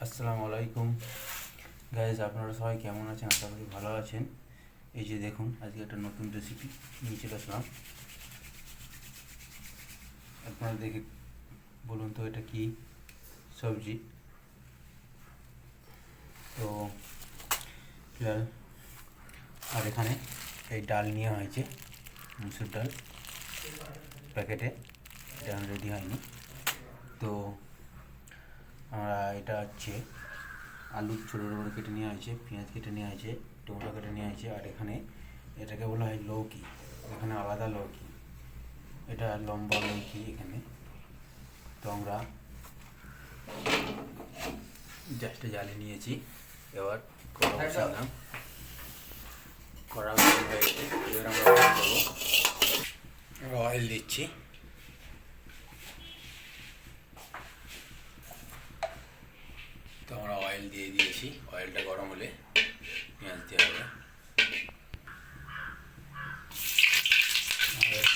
আসসালামু আলাইকুম গাইজ, আপনারা সবাই কেমন আছেন? আশা করি ভালো আছেন। এই যে দেখুন, আজকে একটা নতুন রেসিপি নিয়ে চলে আসলাম। আপনারা দেখে বলুন তো এটা কি সবজি। তো আর এখানে এই ডাল নেওয়া হয়েছে, মুসুর ডাল প্যাকেটে, এটা রেডি হয়নি। তো আমরা এটা হচ্ছে আলু ছোটো ছোটো করে কেটে নেওয়া হয়েছে, পেঁয়াজ কেটে নেওয়া হয়েছে, টমেটো কেটে নেওয়া হয়েছে, আর এখানে এটাকে বলা হয় লৌকি। এখানে আলাদা লৌকি, এটা লম্বা লৌকি এখানে। তো আমরা জাস্ট জ্বালিয়ে নিয়েছি, এবার কড়া বসালাম, কড়া গরম হয়ে গেছে, এবার আমরা দেবো, অয়েল দিচ্ছি। তো আমরা অয়েল দিয়ে দিয়েছি, অয়েলটা গরম হলে পেঁয়াজ দেওয়া হবে।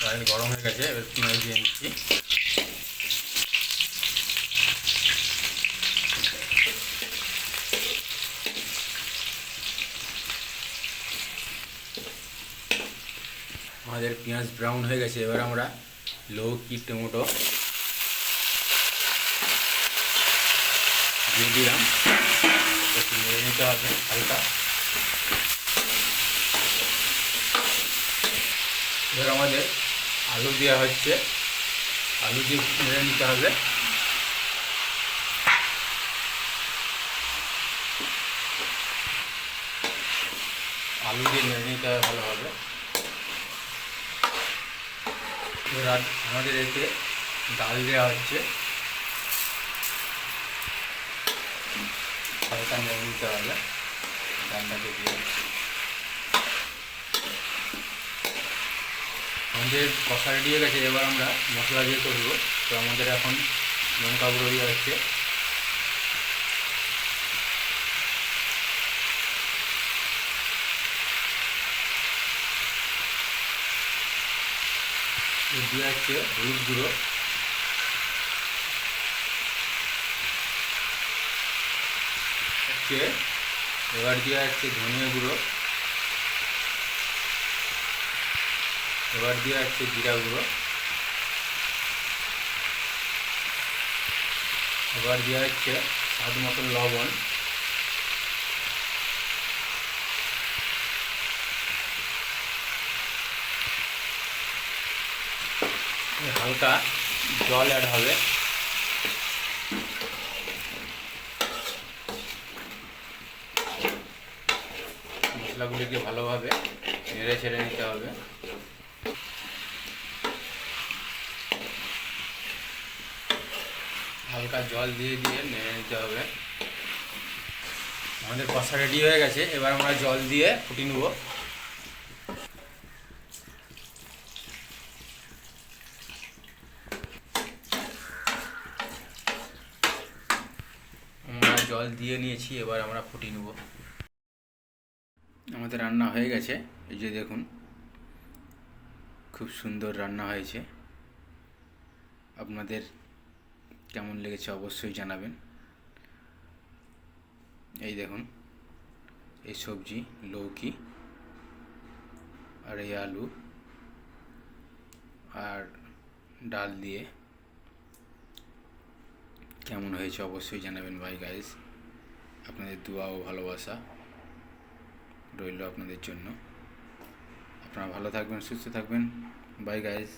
অয়েল গরম হয়ে গেছে, এবার পেঁয়াজ দিয়ে নিচ্ছি। আমাদের পেঁয়াজ ব্রাউন হয়ে গেছে, এবার আমরা লৌকি টমেটো দিয়ে দিলাম, একটু নেড়ে নিতে হবে হালকা। এবার আমাদের আলু দেওয়া হচ্ছে, আলু দিয়ে নেড়ে নিতে হবে। আলু দিয়ে নেড়ে নিতে হবে ভালোভাবে। এবার আমাদের এতে ডাল দেওয়া হচ্ছে, হালকা নেড়ে নিতে হবে ডালটাকে দিয়ে। আমাদের কষা রেডি হয়ে গেছে, এবার আমরা মশলা দিয়ে করবো। তো আমাদের এখন লঙ্কা গুঁড়ো দেওয়া হচ্ছে, দিয়ে হচ্ছে হলুদ গুঁড়ো, এবার দেওয়া হচ্ছে ধনিয়া গুঁড়ো, এবার দেওয়া হচ্ছে জিরা গুঁড়ো, এবার দেওয়া হচ্ছে স্বাদ মতন লবণ, হালকা জল অ্যাড হবে। মশলাগুলিকে ভালোভাবে নেড়ে ছেড়ে নিতে হবে। হালকা জল দিয়ে দিয়ে নেড়ে নিতে হবে। আমাদের কষা রেডি হয়ে গেছে, এবার আমরা জল দিয়ে ফুটিয়ে নেব। আমরা জল দিয়ে নিয়েছি, এবার আমরা ফুটিয়ে নেব। আমাদের রান্না হয়ে গেছে, এই যে দেখুন, খুব সুন্দর রান্না হয়েছে। আপনাদের কেমন লেগেছে অবশ্যই জানাবেন। এই দেখুন, এই সবজি লৌকি আর এই আলু আর ডাল দিয়ে কেমন হয়েছে অবশ্যই জানাবেন ভাই গাইস। আপনাদের দোয়া ও ভালোবাসা রইল আপনাদের জন্য। আপনারা ভালো থাকবেন, সুস্থ থাকবেন। Bye guys.